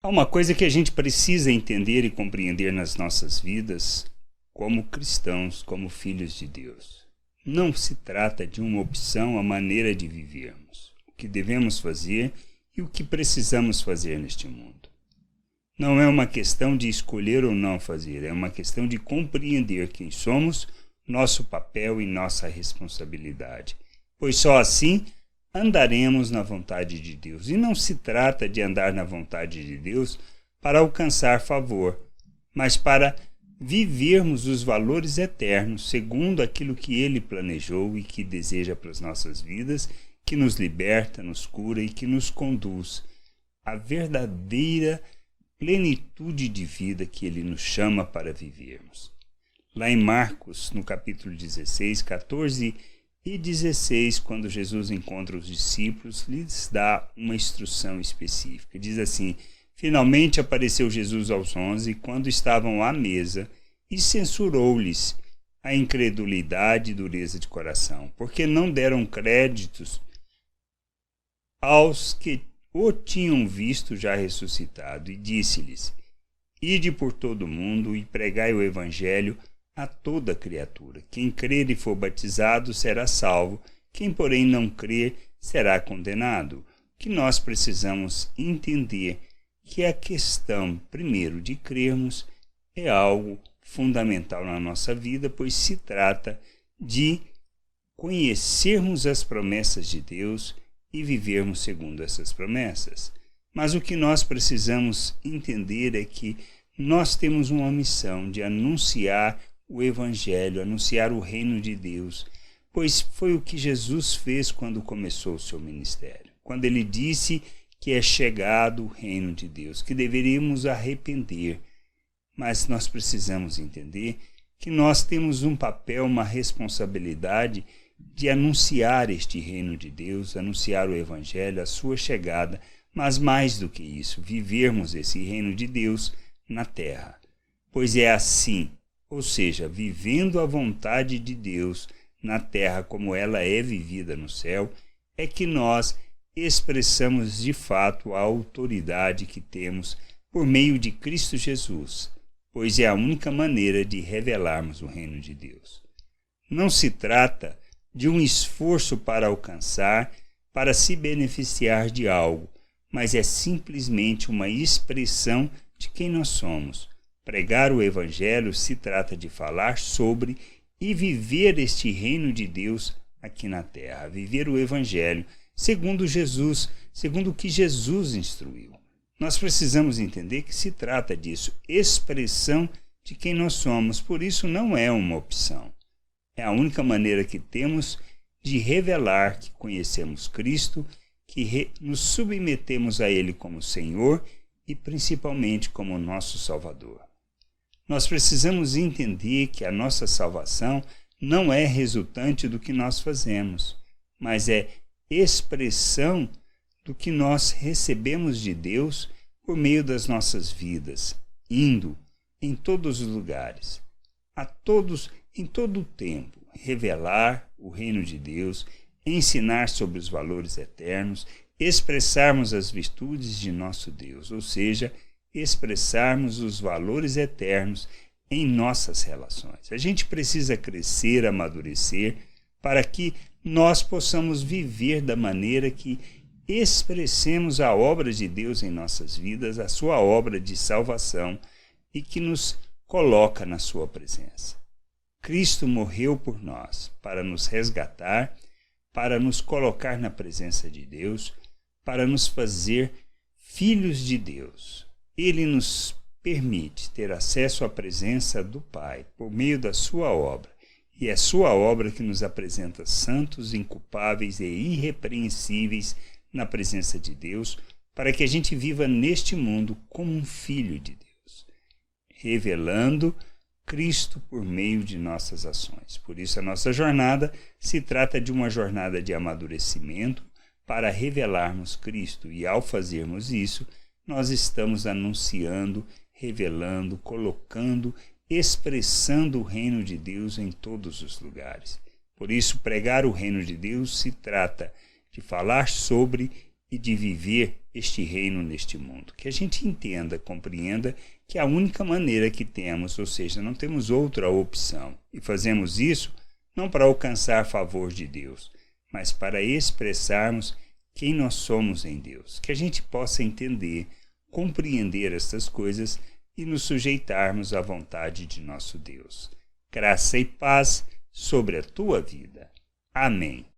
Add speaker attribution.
Speaker 1: Há uma coisa que a gente precisa entender e compreender nas nossas vidas como cristãos, como filhos de Deus. Não se trata de uma opção à maneira de vivermos, o que devemos fazer e o que precisamos fazer neste mundo. Não é uma questão de escolher ou não fazer, é uma questão de compreender quem somos, nosso papel e nossa responsabilidade, pois só assim andaremos na vontade de Deus. E não se trata de andar na vontade de Deus para alcançar favor, mas para vivermos os valores eternos segundo aquilo que Ele planejou e que deseja para as nossas vidas, que nos liberta, nos cura e que nos conduz à verdadeira plenitude de vida que Ele nos chama para vivermos. Lá em Marcos, no capítulo 16, 14 e 16, quando Jesus encontra os discípulos, lhes dá uma instrução específica. Diz assim: finalmente apareceu Jesus aos 11, quando estavam à mesa, e censurou-lhes a incredulidade e dureza de coração, porque não deram créditos aos que o tinham visto já ressuscitado, e disse-lhes: ide por todo o mundo e pregai o evangelho a toda criatura. Quem crer e for batizado será salvo, quem porém não crer será condenado. O que nós precisamos entender que a questão, primeiro, de crermos é algo fundamental na nossa vida, pois se trata de conhecermos as promessas de Deus e vivermos segundo essas promessas. Mas o que nós precisamos entender é que nós temos uma missão de anunciar o Evangelho, anunciar o reino de Deus, pois foi o que Jesus fez quando começou o seu ministério. Quando ele disse que é chegado o reino de Deus, que deveríamos arrepender. Mas nós precisamos entender que nós temos um papel, uma responsabilidade de anunciar este reino de Deus, anunciar o Evangelho, a sua chegada, mas mais do que isso, vivermos esse reino de Deus na terra. Pois é assim, ou seja, vivendo a vontade de Deus na terra como ela é vivida no céu, é que nós expressamos de fato a autoridade que temos por meio de Cristo Jesus, pois é a única maneira de revelarmos o reino de Deus. Não se trata de um esforço para alcançar, para se beneficiar de algo, mas é simplesmente uma expressão de quem nós somos. Pregar o Evangelho se trata de falar sobre e viver este reino de Deus aqui na terra. Viver o Evangelho segundo Jesus, segundo o que Jesus instruiu. Nós precisamos entender que se trata disso, expressão de quem nós somos. Por isso não é uma opção. É a única maneira que temos de revelar que conhecemos Cristo, que nos submetemos a Ele como Senhor e principalmente como nosso Salvador. Nós precisamos entender que a nossa salvação não é resultante do que nós fazemos, mas é expressão do que nós recebemos de Deus por meio das nossas vidas, indo em todos os lugares, a todos, em todo o tempo, revelar o reino de Deus, ensinar sobre os valores eternos, expressarmos as virtudes de nosso Deus, ou seja, expressarmos os valores eternos em nossas relações. A gente precisa crescer, amadurecer, para que nós possamos viver da maneira que expressemos a obra de Deus em nossas vidas, a sua obra de salvação e que nos coloca na sua presença. Cristo morreu por nós para nos resgatar, para nos colocar na presença de Deus, para nos fazer filhos de Deus. Ele nos permite ter acesso à presença do Pai por meio da sua obra. E é sua obra que nos apresenta santos, inculpáveis e irrepreensíveis na presença de Deus, para que a gente viva neste mundo como um filho de Deus, revelando Cristo por meio de nossas ações. Por isso a nossa jornada se trata de uma jornada de amadurecimento para revelarmos Cristo. E ao fazermos isso, nós estamos anunciando, revelando, colocando, expressando o reino de Deus em todos os lugares. Por isso, pregar o reino de Deus se trata de falar sobre e de viver este reino neste mundo. Que a gente entenda, compreenda que é a única maneira que temos, ou seja, não temos outra opção. E fazemos isso não para alcançar favor de Deus, mas para expressarmos quem nós somos em Deus. Que a gente possa entender, compreender estas coisas e nos sujeitarmos à vontade de nosso Deus. Graça e paz sobre a tua vida. Amém.